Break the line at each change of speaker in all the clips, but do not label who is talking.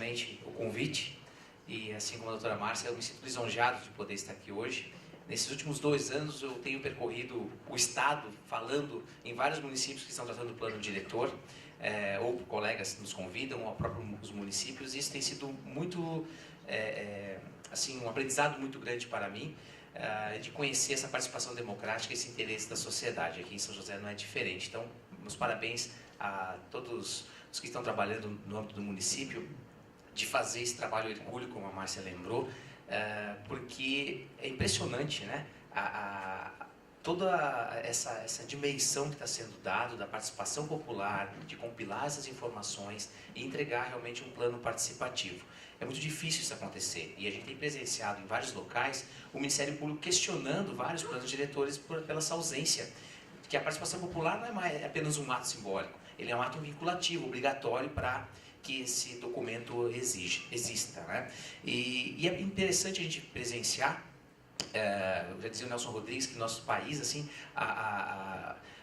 imensamente o convite e, assim como a doutora Márcia, eu me sinto lisonjeado de poder estar aqui hoje. Nesses últimos 2 anos eu tenho percorrido o Estado falando em vários municípios que estão tratando do plano diretor, ou colegas nos convidam, ou próprios municípios, e isso tem sido muito, assim, um aprendizado muito grande para mim, de conhecer essa participação democrática, esse interesse da sociedade. Aqui em São José não é diferente. Então, meus parabéns a todos os que estão trabalhando no âmbito do município, de fazer esse trabalho hercúleo, como a Márcia lembrou, porque é impressionante, né? Toda essa dimensão que está sendo dada da participação popular, de compilar essas informações e entregar realmente um plano participativo. É muito difícil isso acontecer e a gente tem presenciado em vários locais o Ministério Público questionando vários planos diretores pela essa ausência, que a participação popular não é apenas um ato simbólico, ele é um ato vinculativo, obrigatório para que esse documento exista, né? E é interessante a gente presenciar, eu já dizia o Nelson Rodrigues, que no nosso país, assim,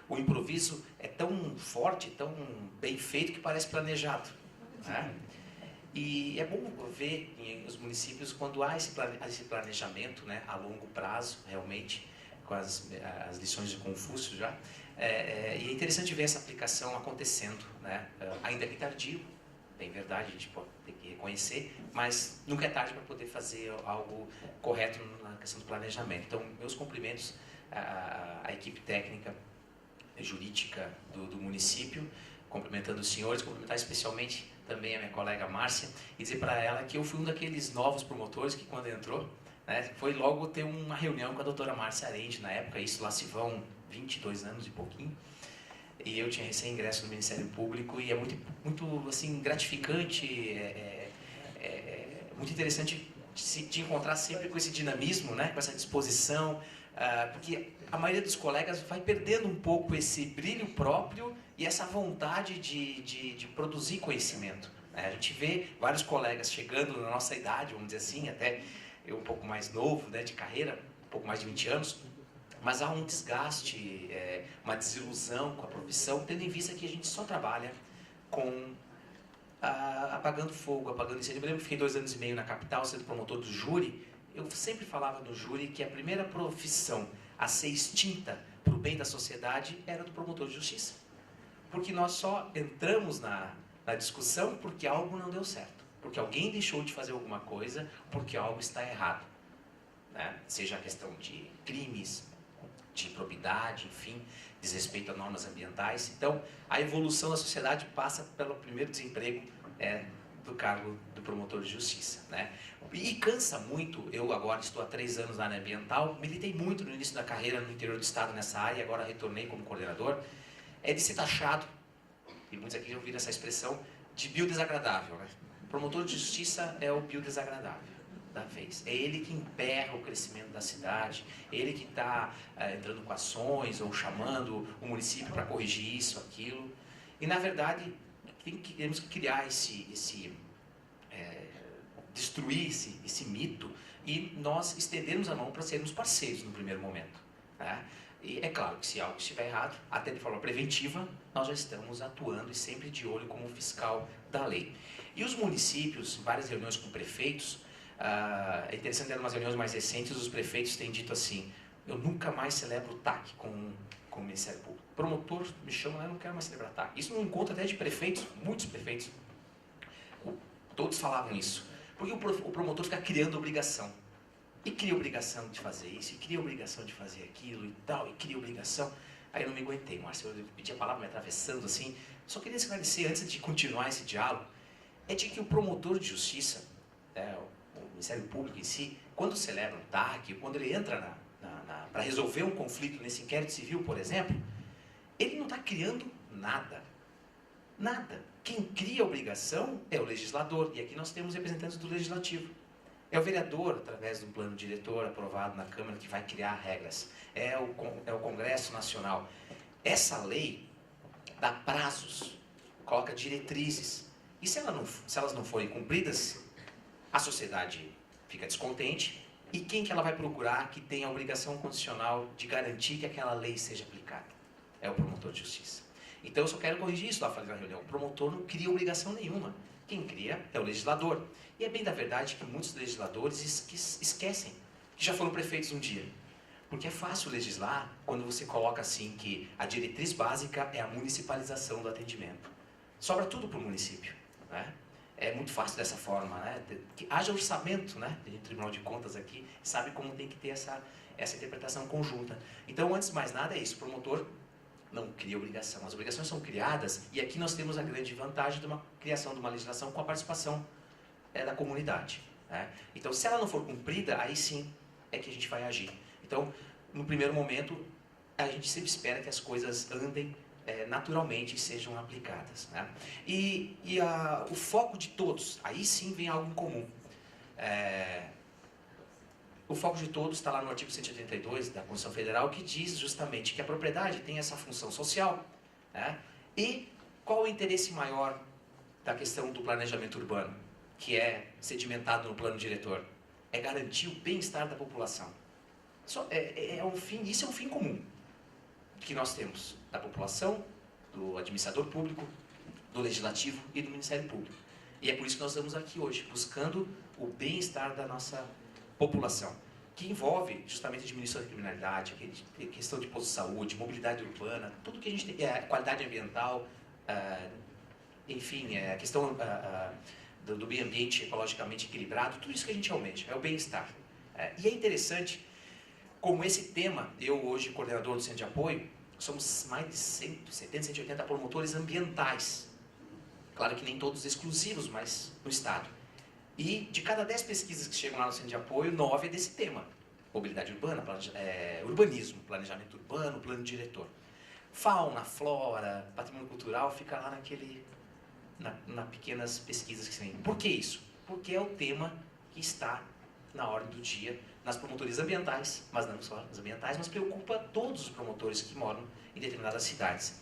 o improviso é tão forte, tão bem feito, que parece planejado, né? E é bom ver nos municípios quando há esse planejamento, né, a longo prazo, realmente, com as lições de Confúcio já, e é interessante ver essa aplicação acontecendo, né? Ainda que tardio, bem verdade, a gente pode ter que reconhecer, mas nunca é tarde para poder fazer algo correto na questão do planejamento. Então, meus cumprimentos à equipe técnica jurídica do município, cumprimentando os senhores, cumprimentar especialmente também a minha colega Márcia, e dizer para ela que eu fui um daqueles novos promotores que, quando entrou, né, foi logo ter uma reunião com a doutora Márcia Arende, na época, isso lá se vão 22 anos e pouquinho, e eu tinha recém-ingresso no Ministério Público, e é muito assim, gratificante, muito interessante de encontrar sempre com esse dinamismo, né, com essa disposição, porque a maioria dos colegas vai perdendo um pouco esse brilho próprio e essa vontade de produzir conhecimento, né? A gente vê vários colegas chegando na nossa idade, vamos dizer assim, até eu um pouco mais novo, né, de carreira, um pouco mais de 20 anos, mas há um desgaste, uma desilusão com a profissão, tendo em vista que a gente só trabalha com apagando fogo, apagando incêndio. Eu lembro que fiquei 2 anos e meio na capital, sendo promotor do júri. Eu sempre falava no júri que a primeira profissão a ser extinta para o bem da sociedade era do promotor de justiça. Porque nós só entramos na discussão porque algo não deu certo. Porque alguém deixou de fazer alguma coisa, porque algo está errado, né? Seja a questão de crimes, de improbidade, enfim, desrespeito a normas ambientais. Então, a evolução da sociedade passa pelo primeiro desemprego do cargo do promotor de justiça, né? E cansa muito. Eu agora estou há 3 anos na área ambiental, militei muito no início da carreira no interior do estado nessa área, agora retornei como coordenador, de ser taxado, e muitos aqui já ouviram essa expressão, de biodesagradável, né? O promotor de justiça é o biodesagradável da vez. É ele que emperra o crescimento da cidade, é ele que está entrando com ações ou chamando o município para corrigir isso, aquilo. E, na verdade, temos que criar destruir esse mito e nós estendermos a mão para sermos parceiros no primeiro momento, né? E é claro que se algo estiver errado, até de forma preventiva, nós já estamos atuando e sempre de olho como fiscal da lei. E os municípios, várias reuniões com prefeitos, é interessante que em umas reuniões mais recentes os prefeitos têm dito assim: eu nunca mais celebro o TAC com o Ministério Público. Promotor me chama, eu não quero mais celebrar TAC. Isso não encontra até de prefeitos, muitos prefeitos. Todos falavam isso. Porque o promotor fica criando obrigação. E cria obrigação de fazer isso, e cria obrigação de fazer aquilo e tal, e cria obrigação. Aí eu não me aguentei, Márcio, eu pedi a palavra me atravessando assim. Só queria esclarecer, antes de continuar esse diálogo, de que o promotor de justiça, o Ministério Público em si, quando celebra um TAC, quando ele entra para resolver um conflito nesse inquérito civil, por exemplo, ele não está criando nada. Nada. Quem cria a obrigação é o legislador, e aqui nós temos representantes do legislativo. É o vereador, através de um plano diretor aprovado na Câmara, que vai criar regras. É o Congresso Nacional. Essa lei dá prazos, coloca diretrizes. E se elas não forem cumpridas, a sociedade fica descontente. E quem que ela vai procurar que tem a obrigação constitucional de garantir que aquela lei seja aplicada? É o promotor de justiça. Então eu só quero corrigir isso lá, falei na reunião. O promotor não cria obrigação nenhuma. Quem cria é o legislador. E é bem da verdade que muitos legisladores esquecem que já foram prefeitos um dia. Porque é fácil legislar quando você coloca assim que a diretriz básica é a municipalização do atendimento. Sobra tudo para o município, né? É muito fácil dessa forma, né? Que haja orçamento, né? Tem Tribunal de Contas aqui, sabe como tem que ter essa interpretação conjunta. Então, antes de mais nada, é isso. O promotor não cria obrigação. As obrigações são criadas e aqui nós temos a grande vantagem de uma criação de uma legislação com a participação da comunidade, né? Então, se ela não for cumprida, aí sim é que a gente vai agir. Então, no primeiro momento, a gente sempre espera que as coisas andem naturalmente e sejam aplicadas, né? O foco de todos, aí sim vem algo em comum. O foco de todos está lá no artigo 182 da Constituição Federal, que diz justamente que a propriedade tem essa função social, né? E qual o interesse maior da questão do planejamento urbano, que é sedimentado no plano diretor? É garantir o bem-estar da população. Isso é um fim comum que nós temos da população, do administrador público, do legislativo e do Ministério Público. E é por isso que nós estamos aqui hoje, buscando o bem-estar da nossa população, que envolve justamente a diminuição da criminalidade, a questão de posto de saúde, mobilidade urbana, tudo que a gente tem, qualidade ambiental, enfim, a questão do meio ambiente ecologicamente equilibrado, tudo isso que a gente almeja, é o bem-estar. E é interessante como esse tema, eu hoje, coordenador do Centro de Apoio, somos mais de 170, 180 promotores ambientais. Claro que nem todos exclusivos, mas no Estado. E de cada 10 pesquisas que chegam lá no Centro de Apoio, 9 é desse tema. Mobilidade urbana, urbanismo, planejamento urbano, plano diretor. Fauna, flora, patrimônio cultural, fica lá nas pequenas pesquisas que tem. Por que isso? Porque é o tema que está na ordem do dia nas promotorias ambientais, mas não só as ambientais, mas preocupa todos os promotores que moram em determinadas cidades.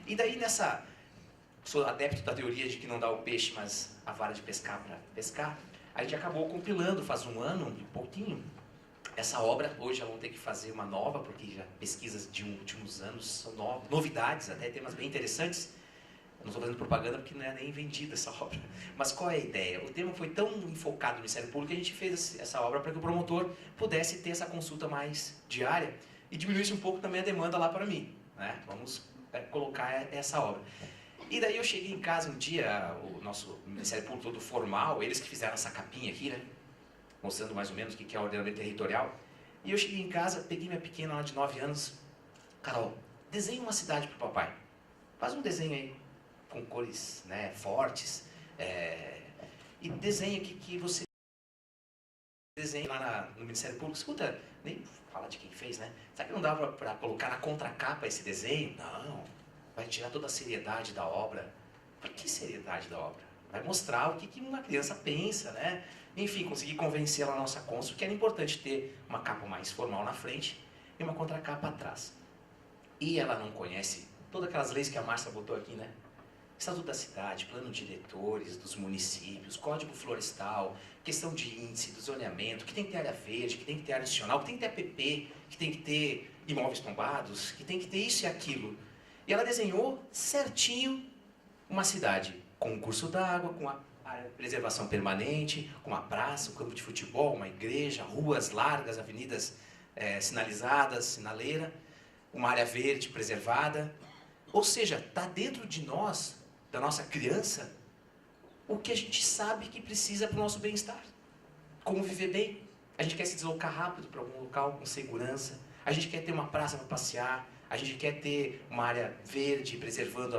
E daí sou adepto da teoria de que não dá o peixe, mas a vara de pescar para pescar, a gente acabou compilando faz um ano, um pouquinho, essa obra. Hoje já vão ter que fazer uma nova, porque já pesquisas de últimos anos são novidades, até temas bem interessantes. Eu não estou fazendo propaganda porque não é nem vendida essa obra. Mas qual é a ideia? O tema foi tão enfocado no Ministério Público que a gente fez essa obra para que o promotor pudesse ter essa consulta mais diária e diminuísse um pouco também a demanda lá para mim, né? Vamos colocar essa obra. E daí eu cheguei em casa um dia, o nosso Ministério Público todo formal, eles que fizeram essa capinha aqui, né? Mostrando mais ou menos o que é o ordenamento territorial. E eu cheguei em casa, peguei minha pequena lá de 9 anos, Carol, desenha uma cidade para o papai. Faz um desenho aí, com cores, né, fortes, e desenha que você desenha lá no Ministério Público. Escuta, nem fala de quem fez, né? Será que não dava para colocar na contracapa esse desenho? Não, vai tirar toda a seriedade da obra. Por que seriedade da obra? Vai mostrar o que uma criança pensa, né? Enfim, conseguir convencer a nossa cônsul que era importante ter uma capa mais formal na frente e uma contracapa atrás. E ela não conhece todas aquelas leis que a Márcia botou aqui, né? Estatuto da cidade, plano de diretores dos municípios, código florestal, questão de índice, do zoneamento, que tem que ter área verde, que tem que ter área institucional, que tem que ter APP, que tem que ter imóveis tombados, que tem que ter isso e aquilo. E ela desenhou certinho uma cidade com um curso d'água, com a preservação permanente, com uma praça, um campo de futebol, uma igreja, ruas largas, avenidas sinalizadas, sinaleira, uma área verde preservada. Ou seja, está dentro de nós, da nossa criança, o que a gente sabe que precisa para o nosso bem-estar. Como viver bem. A gente quer se deslocar rápido para algum local com segurança. A gente quer ter uma praça para passear. A gente quer ter uma área verde, preservando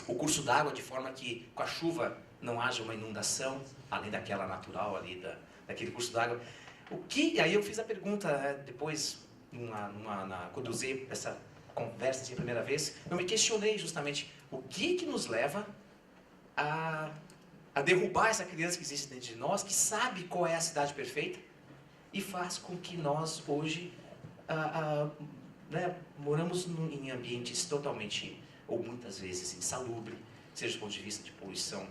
o curso d'água de forma que com a chuva não haja uma inundação, além daquela natural ali, daquele curso d'água. Aí eu fiz a pergunta depois, quando eu usei essa conversa assim, a primeira vez, eu me questionei justamente o que nos leva a derrubar essa criança que existe dentro de nós, que sabe qual é a cidade perfeita e faz com que nós hoje moramos em ambientes totalmente, ou muitas vezes, insalubre, seja do ponto de vista de poluição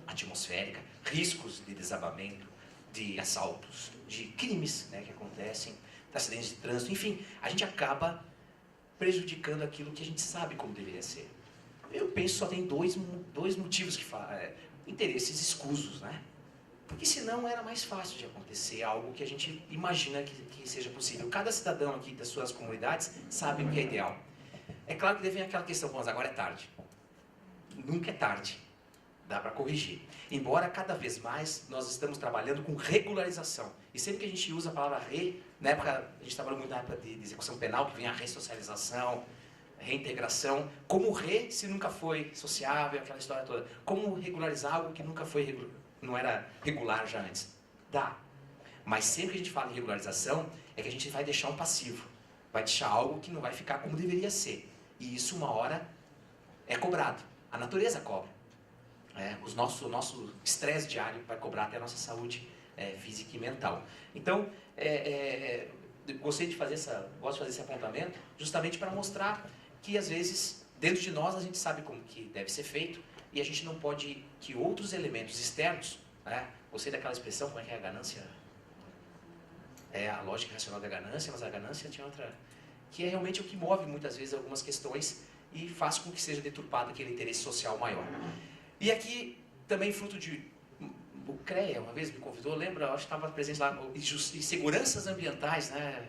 atmosférica, riscos de desabamento, de assaltos, de crimes, né, que acontecem, de acidentes de trânsito, enfim, a gente acaba prejudicando aquilo que a gente sabe como deveria ser. Eu penso que só tem dois motivos que interesses escusos, né? Porque senão era mais fácil de acontecer algo que a gente imagina que seja possível. Cada cidadão aqui das suas comunidades sabe o que é ideal. É claro que vem aquela questão, mas agora é tarde. Nunca é tarde. Dá para corrigir. Embora cada vez mais nós estamos trabalhando com regularização. E sempre que a gente usa a palavra na época, a gente trabalhou muito na época de execução penal, que vem a ressocialização, reintegração. Como se nunca foi sociável, aquela história toda. Como regularizar algo que nunca foi não era regular já antes. Dá. Mas sempre que a gente fala em regularização, é que a gente vai deixar um passivo. Vai deixar algo que não vai ficar como deveria ser. E isso uma hora é cobrado. A natureza cobra. O nosso estresse diário vai cobrar até a nossa saúde física e mental. Então, gosto de fazer esse apontamento justamente para mostrar que, às vezes, dentro de nós a gente sabe como que deve ser feito e a gente não pode que outros elementos externos, gostei daquela expressão, como é que é a ganância? É a lógica racional da ganância, mas a ganância tinha outra, que é realmente o que move muitas vezes algumas questões e faz com que seja deturpado aquele interesse social maior. E aqui, também fruto de... O CREA, uma vez me convidou, lembra? Acho que estava presente lá, em seguranças ambientais, né?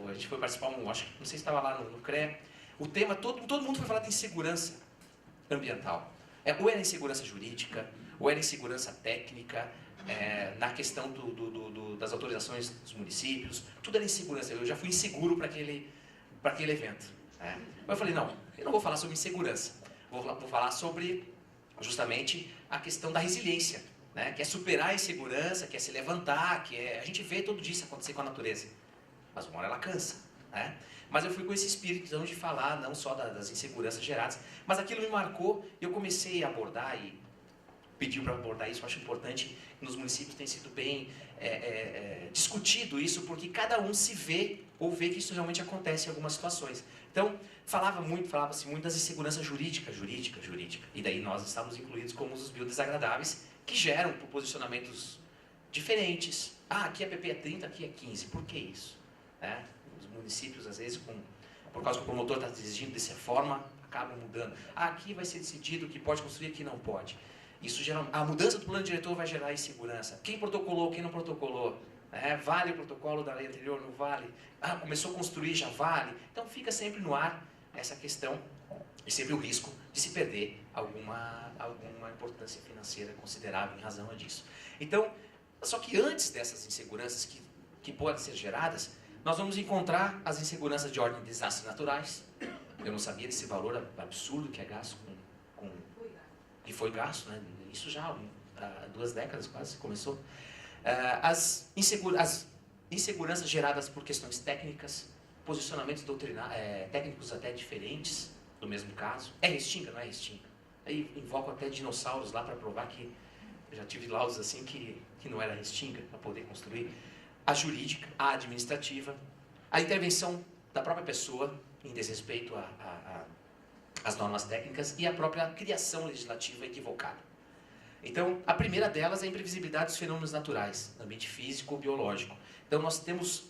A gente foi participar, não sei se estava lá no CREA. O tema, todo mundo foi falar de insegurança ambiental. Ou era insegurança jurídica, ou era insegurança técnica, na questão das autorizações dos municípios, tudo era insegurança. Eu já fui inseguro para aquele evento. Mas eu falei, não, eu não vou falar sobre insegurança. Vou falar sobre... justamente a questão da resiliência, né? Que é superar a insegurança, que é se levantar, a gente vê todo dia isso acontecer com a natureza, mas uma hora ela cansa, né? Mas eu fui com esse espírito de falar não só das inseguranças geradas, mas aquilo me marcou e eu comecei a abordar e pediu para abordar isso. Eu acho importante, nos municípios tem sido bem discutido isso, porque cada um se vê ou vê que isso realmente acontece em algumas situações. Então, falava-se muito das inseguranças jurídica. E daí nós estamos incluídos como os biodesagradáveis, que geram posicionamentos diferentes. Aqui a PP é 30, aqui é 15. Por que isso? Os municípios, às vezes, por causa que o promotor está decidindo dessa forma, acabam mudando. Aqui vai ser decidido que pode construir, aqui não pode. Isso gera, a mudança do plano diretor vai gerar insegurança. Quem protocolou, quem não protocolou? Vale o protocolo da lei anterior, não vale? Começou a construir, já vale? Então fica sempre no ar essa questão e sempre o risco de se perder alguma importância financeira considerável em razão disso. Então, só que antes dessas inseguranças que podem ser geradas, nós vamos encontrar as inseguranças de ordem de desastres naturais. Eu não sabia desse valor absurdo que é gasto que foi gasto, né? Isso já há 2 décadas quase começou. As inseguranças geradas por questões técnicas, posicionamentos técnicos até diferentes do mesmo caso. É restinga, não é restinga? Aí invoco até dinossauros lá para provar que eu já tive laudos assim que não era restinga para poder construir. A jurídica, a administrativa, a intervenção da própria pessoa em desrespeito às normas técnicas e a própria criação legislativa equivocada. Então, a primeira delas é a imprevisibilidade dos fenômenos naturais, no ambiente físico ou biológico. Então, nós temos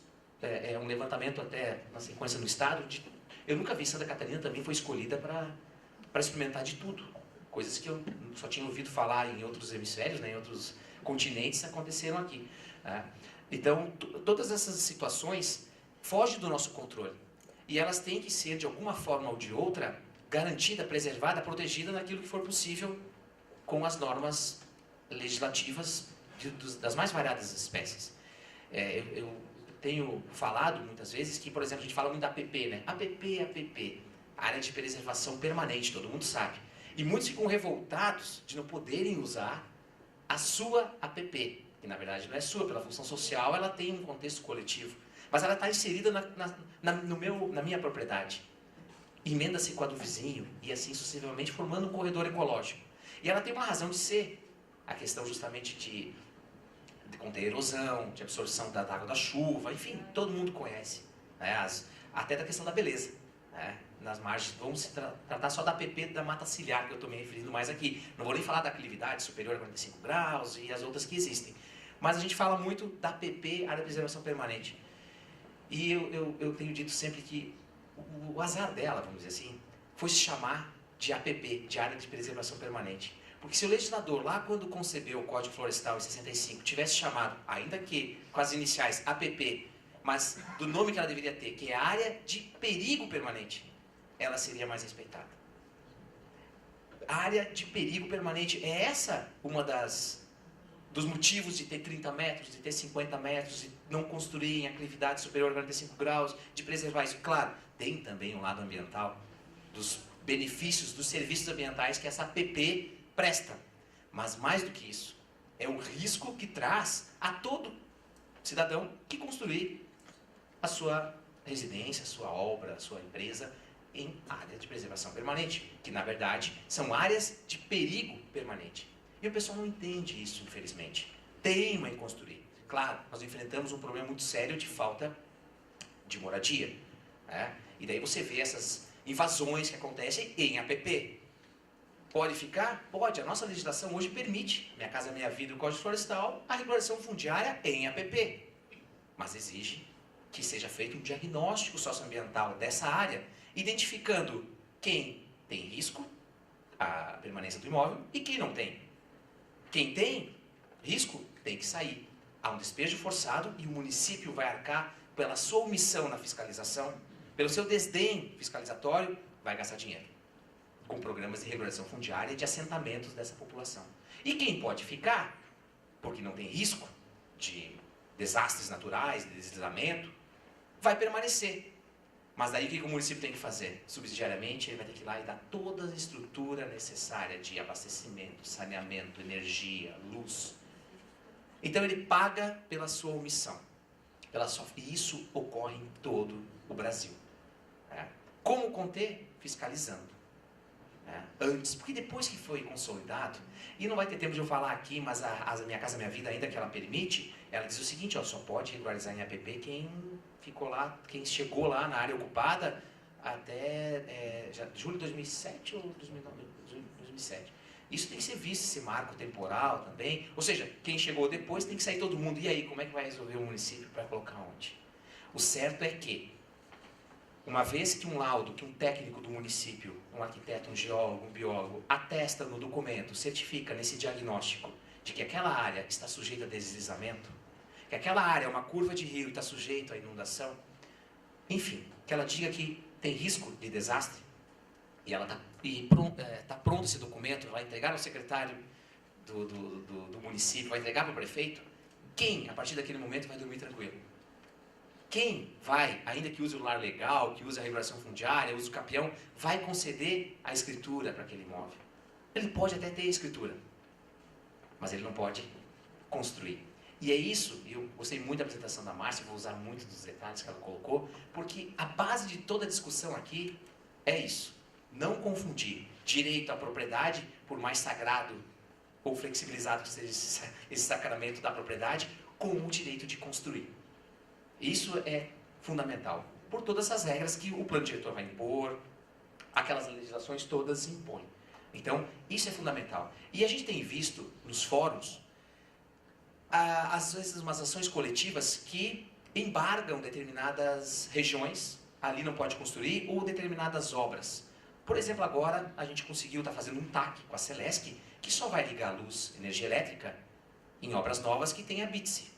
um levantamento até na sequência no estado. Eu nunca vi, Santa Catarina também foi escolhida para experimentar de tudo. Coisas que eu só tinha ouvido falar em outros hemisférios, né, em outros continentes, aconteceram aqui. Então, todas essas situações fogem do nosso controle. E elas têm que ser, de alguma forma ou de outra, garantida, preservada, protegida naquilo que for possível com as normas legislativas das mais variadas espécies. Eu tenho falado muitas vezes que, por exemplo, a gente fala muito da APP, né? APP, Área de Preservação Permanente, todo mundo sabe. E muitos ficam revoltados de não poderem usar a sua APP, que na verdade não é sua, pela função social, ela tem um contexto coletivo, mas ela está inserida na minha propriedade. Emenda-se com a do vizinho e assim sucessivamente, formando um corredor ecológico. E ela tem uma razão de ser, a questão justamente de conter erosão, de absorção da água da chuva, enfim, todo mundo conhece, né? Até da questão da beleza, né? Nas margens, vamos se tratar só da APP da mata ciliar, que eu estou me referindo mais aqui. Não vou nem falar da aclividade superior a 45 graus e as outras que existem. Mas a gente fala muito da APP, Área de Preservação Permanente. E eu tenho dito sempre que o azar dela, vamos dizer assim, foi se chamar de APP, de Área de Preservação Permanente. Porque se o legislador, lá quando concebeu o Código Florestal em 65, tivesse chamado, ainda que com as iniciais APP, mas do nome que ela deveria ter, que é Área de Perigo Permanente, ela seria mais respeitada. Área de perigo permanente, é essa uma dos motivos de ter 30 metros, de ter 50 metros, de não construir em aclividade superior a 45 graus, de preservar isso. Claro, tem também um lado ambiental, dos benefícios, dos serviços ambientais que essa APP presta. Mas mais do que isso, é o risco que traz a todo cidadão que construir a sua residência, a sua obra, a sua empresa em área de preservação permanente, que na verdade são áreas de perigo permanente. E o pessoal não entende isso, infelizmente. Teima em construir. Claro, nós enfrentamos um problema muito sério de falta de moradia, né? E daí você vê essas invasões que acontecem em APP. Pode ficar? Pode. A nossa legislação hoje permite, Minha Casa Minha Vida, o Código Florestal, a regulação fundiária em APP. Mas exige que seja feito um diagnóstico socioambiental dessa área, identificando quem tem risco à permanência do imóvel e quem não tem. Quem tem risco tem que sair. Há um despejo forçado e o município vai arcar pela sua omissão na fiscalização, pelo seu desdém fiscalizatório, vai gastar dinheiro com programas de regulação fundiária e de assentamentos dessa população. E quem pode ficar, porque não tem risco de desastres naturais, de deslizamento, vai permanecer. Mas daí o que o município tem que fazer? Subsidiariamente, ele vai ter que ir lá e dar toda a estrutura necessária de abastecimento, saneamento, energia, luz. Então ele paga pela sua omissão. E isso ocorre em todo o Brasil. Como conter? Fiscalizando. Antes, porque depois que foi consolidado, e não vai ter tempo de eu falar aqui, mas a Minha Casa Minha Vida, ainda que ela permite, ela diz o seguinte, ó, só pode regularizar em APP quem ficou lá, quem chegou lá na área ocupada até julho de 2007 ou 2009, 2007. Isso tem que ser visto, esse marco temporal também. Ou seja, quem chegou depois tem que sair todo mundo. E aí, como é que vai resolver o município para colocar onde? O certo é que, uma vez que um laudo, que um técnico do município, um arquiteto, um geólogo, um biólogo, atesta no documento, certifica nesse diagnóstico de que aquela área está sujeita a deslizamento, que aquela área é uma curva de rio e está sujeita à inundação, enfim, que ela diga que tem risco de desastre, e ela está pronto esse documento, vai entregar ao secretário do município, vai entregar para o prefeito, quem, a partir daquele momento, vai dormir tranquilo? Quem vai, ainda que use o lar legal, que use a regulação fundiária, use o capião, vai conceder a escritura para aquele imóvel? Ele pode até ter a escritura, mas ele não pode construir. E é isso, e eu gostei muito da apresentação da Márcia, vou usar muito dos detalhes que ela colocou, porque a base de toda a discussão aqui é isso. Não confundir direito à propriedade, por mais sagrado ou flexibilizado que seja esse sacramento da propriedade, com o direito de construir. Isso é fundamental, por todas essas regras que o plano diretor vai impor, aquelas legislações todas impõem. Então, isso é fundamental. E a gente tem visto nos fóruns, às vezes, umas ações coletivas que embargam determinadas regiões, ali não pode construir, ou determinadas obras. Por exemplo, agora a gente conseguiu estar fazendo um TAC com a Celesc, que só vai ligar a luz, energia elétrica, em obras novas que tem a BITSE.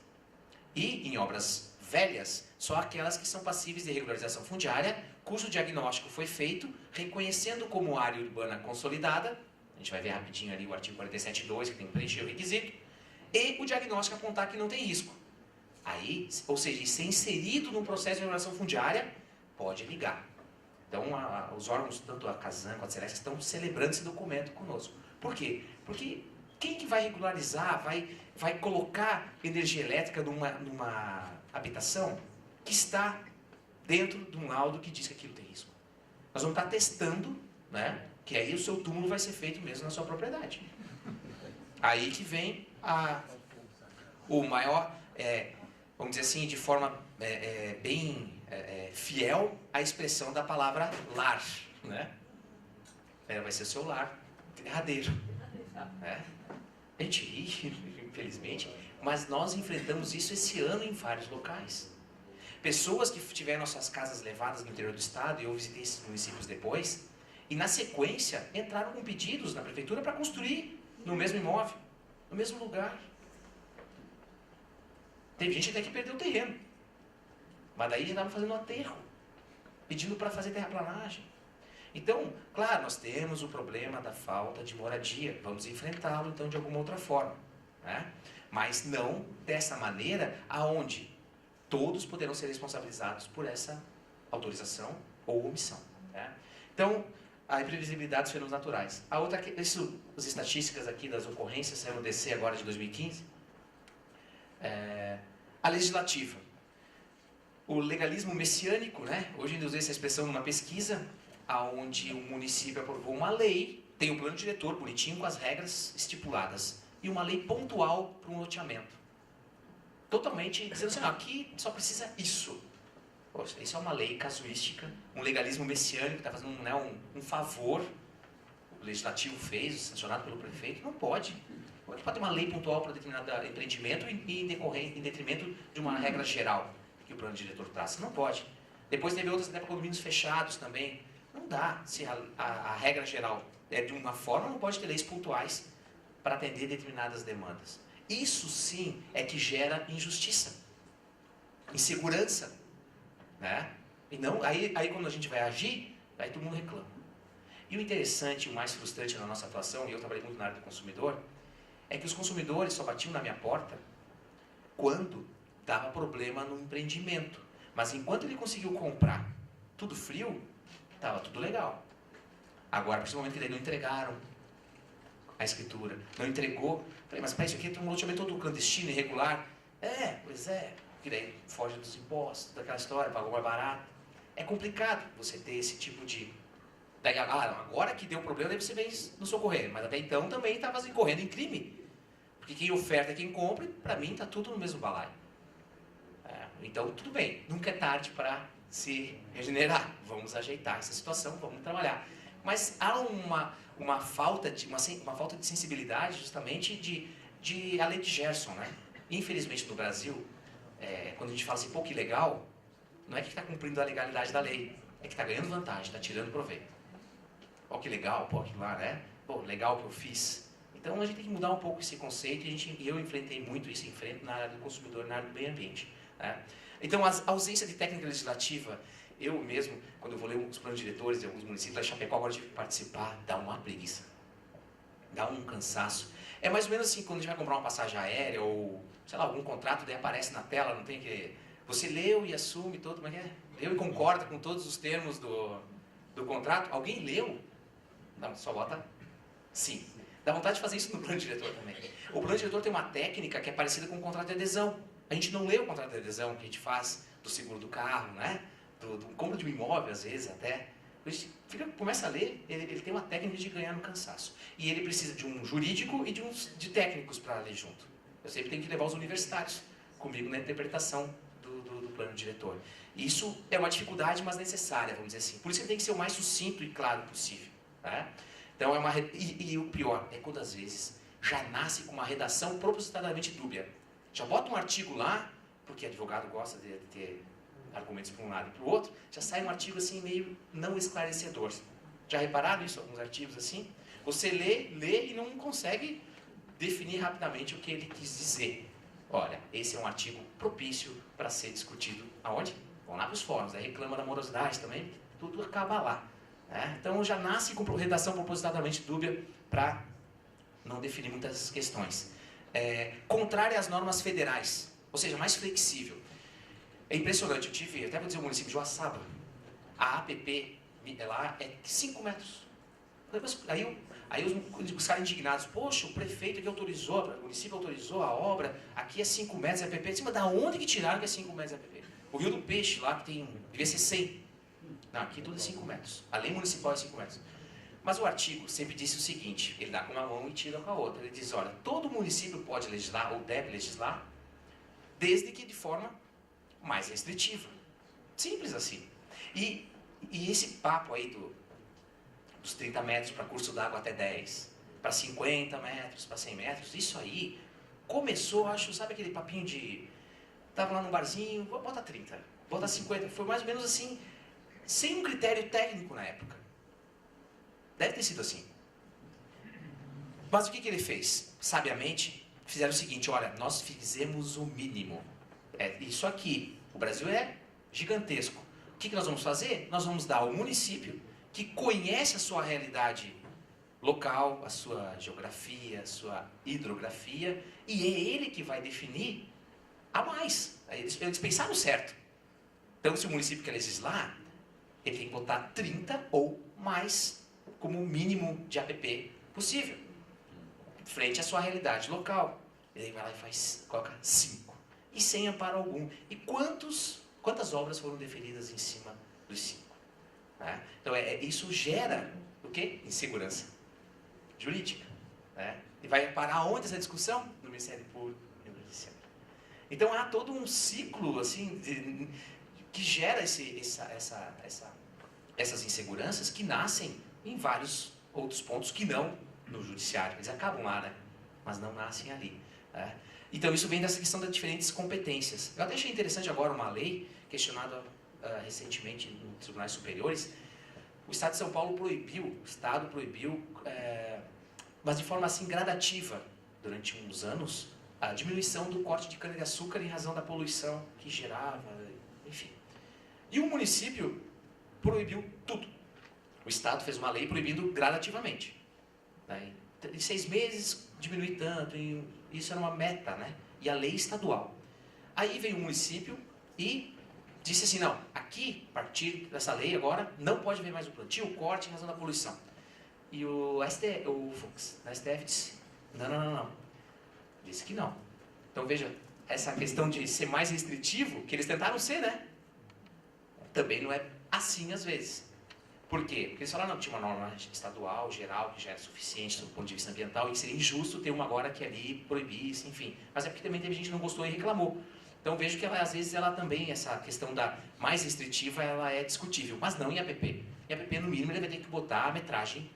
E em obras velhas, só aquelas que são passíveis de regularização fundiária, cujo diagnóstico foi feito, reconhecendo como área urbana consolidada, a gente vai ver rapidinho ali o artigo 47.2, que tem que preencher o requisito, e o diagnóstico apontar que não tem risco. Aí, ou seja, ser inserido num processo de regulação fundiária, pode ligar. Então, os órgãos, tanto a Casan quanto a Celesc, estão celebrando esse documento conosco. Por quê? Porque quem que vai regularizar, vai colocar energia elétrica numa habitação que está dentro de um laudo que diz que aquilo tem risco? Nós vamos estar testando, né, que aí o seu túmulo vai ser feito mesmo na sua propriedade. Aí que vem o maior, vamos dizer assim, de forma bem fiel à expressão da palavra lar, né? Vai ser o seu lar derradeiro. Né? A gente ri, infelizmente, mas nós enfrentamos isso esse ano em vários locais. Pessoas que tiveram suas casas levadas no interior do estado, e eu visitei esses municípios depois, e na sequência entraram com pedidos na prefeitura para construir no mesmo imóvel, no mesmo lugar. Teve gente até que perdeu o terreno, mas daí já estavam fazendo aterro, pedindo para fazer terraplanagem. Então, claro, nós temos o problema da falta de moradia, vamos enfrentá-lo então de alguma outra forma, né? Mas não dessa maneira aonde todos poderão ser responsabilizados por essa autorização ou omissão, né? Então, a imprevisibilidade dos fenômenos naturais. A outra, as estatísticas aqui das ocorrências saíram no DC agora de 2015. A legislativa. O legalismo messiânico, né? Hoje eu usei essa expressão numa pesquisa, onde o município aprovou uma lei, tem um plano diretor bonitinho com as regras estipuladas, e uma lei pontual para um loteamento. Totalmente dizendo assim, aqui só precisa isso. Poxa, isso é uma lei casuística, um legalismo messiânico que está fazendo um favor, o legislativo fez, sancionado pelo prefeito. Não pode. Como é que pode ter uma lei pontual para determinado empreendimento e em detrimento de uma regra geral que o plano diretor traça? Não pode. Depois teve outras até para condomínios fechados também. Não dá. Se a regra geral é de uma forma, não pode ter leis pontuais para atender determinadas demandas. Isso sim é que gera injustiça, insegurança, né? E não, aí quando a gente vai agir, aí todo mundo reclama. E o interessante, o mais frustrante na nossa atuação, e eu trabalhei muito na área do consumidor, é que os consumidores só batiam na minha porta quando dava problema no empreendimento. Mas enquanto ele conseguiu comprar tudo frio, estava tudo legal. Agora, a partir do momento que eles não entregaram a escritura, não entregou, falei, mas para isso aqui tem um loteamento todo clandestino, irregular. Pois é, porque daí foge dos impostos, daquela história, pagou mais barato. É complicado você ter esse tipo de... Daí, agora que deu problema, daí você vem nos socorrer, mas até então também estava incorrendo em crime. Porque quem oferta é quem compra, e para mim está tudo no mesmo balaio. Então, tudo bem, nunca é tarde para se regenerar. Vamos ajeitar essa situação, vamos trabalhar. Mas há uma falta de sensibilidade, justamente, de a lei de Gerson, né? Infelizmente, no Brasil, quando a gente fala assim, pô, que legal, não é que está cumprindo a legalidade da lei, é que está ganhando vantagem, está tirando proveito. Ó, que legal, pô, aquilo lá, né? Pô, legal que eu fiz. Então, a gente tem que mudar um pouco esse conceito, e eu enfrentei muito isso, enfrento na área do consumidor, na área do meio ambiente, né? Então, a ausência de técnica legislativa, eu mesmo, quando eu vou ler os planos diretores de alguns municípios, lá em Chapecó, agora eu tive que participar, dá uma preguiça, dá um cansaço. É mais ou menos assim, quando a gente vai comprar uma passagem aérea ou, sei lá, algum contrato, daí aparece na tela, não tem que... Você leu e assume todo, como é que é? Leu e concorda com todos os termos do contrato. Alguém leu? Não, só bota sim. Dá vontade de fazer isso no plano diretor também. O plano diretor tem uma técnica que é parecida com o contrato de adesão. A gente não lê o contrato de adesão que a gente faz do seguro do carro, né? Do compra de um imóvel, às vezes, até. A gente começa a ler, ele tem uma técnica de ganhar no cansaço. E ele precisa de um jurídico e de técnicos para ler junto. Eu sempre tenho que levar os universitários comigo na interpretação do plano diretor. E isso é uma dificuldade, mas necessária, vamos dizer assim. Por isso ele tem que ser o mais sucinto e claro possível, né? Então, e o pior é quando, às vezes, já nasce com uma redação propositadamente dúbia. Já bota um artigo lá, porque advogado gosta de ter argumentos para um lado e para o outro, já sai um artigo assim meio não esclarecedor. Já repararam isso? Alguns artigos assim? Você lê e não consegue definir rapidamente o que ele quis dizer. Olha, esse é um artigo propício para ser discutido aonde? Vão lá para os fóruns, aí reclama da morosidade também, tudo acaba lá. Né? Então já nasce com redação propositadamente dúbia para não definir muitas questões. Contrária às normas federais, ou seja, mais flexível. É impressionante, até vou dizer o município de Uaçaba, a APP lá é 5 metros. Aí os caras indignados, poxa, o prefeito que autorizou, o município autorizou a obra, aqui é 5 metros de APP. Mas da onde que tiraram que é 5 metros de APP? O Rio do Peixe lá, que devia ser 100. Não, aqui tudo é 5 metros. A lei municipal é 5 metros. Mas o artigo sempre disse o seguinte, ele dá com uma mão e tira com a outra. Ele diz, olha, todo município pode legislar ou deve legislar, desde que de forma mais restritiva. Simples assim. E esse papo aí dos 30 metros para curso d'água até 10, para 50 metros, para 100 metros, isso aí começou, acho, sabe aquele papinho de... Tava lá no barzinho, bota 30. Vota 50. Foi mais ou menos assim, sem um critério técnico na época. Deve ter sido assim. Mas o que ele fez? Sabiamente, fizeram o seguinte, olha, nós fizemos o mínimo. É isso aqui. O Brasil é gigantesco. O que nós vamos fazer? Nós vamos dar ao município, que conhece a sua realidade local, a sua geografia, a sua hidrografia, e é ele que vai definir a mais. Eles pensaram certo. Então, se o município quer legislar, ele tem que botar 30 ou mais como mínimo de APP possível, frente à sua realidade local. Ele vai lá e coloca 5, e sem amparo algum. E quantas obras foram deferidas em cima dos 5? Né? Então, isso gera o quê? Insegurança jurídica. Né? E vai parar onde essa discussão? No Ministério Público e no Judiciário. Então, há todo um ciclo assim, que gera essas inseguranças que nascem em vários outros pontos que não no judiciário. Eles acabam lá, né? Mas não nascem ali. Né? Então, isso vem dessa questão das diferentes competências. Eu até achei interessante agora uma lei questionada recentemente nos tribunais superiores. O Estado de São Paulo proibiu, mas de forma assim gradativa, durante uns anos, a diminuição do corte de cana-de-açúcar em razão da poluição que gerava, enfim. E o município proibiu tudo. O Estado fez uma lei proibindo gradativamente. Né? Em 6 meses diminui tanto, isso era uma meta, né? E a lei estadual. Aí veio o município e disse assim, não, aqui, a partir dessa lei agora, não pode haver mais o plantio, o corte em razão da poluição. E o Fux, da STF disse, não. Disse que não. Então veja, essa questão de ser mais restritivo, que eles tentaram ser, né? Também não é assim às vezes. Por quê? Porque eles falaram, não, tinha uma norma estadual, geral, que já era suficiente do ponto de vista ambiental, e seria injusto ter uma agora que ali proibisse, enfim. Mas é porque também teve gente que não gostou e reclamou. Então vejo que às vezes ela também, essa questão da mais restritiva, ela é discutível, mas não em APP. Em APP, no mínimo, ele vai ter que botar a metragem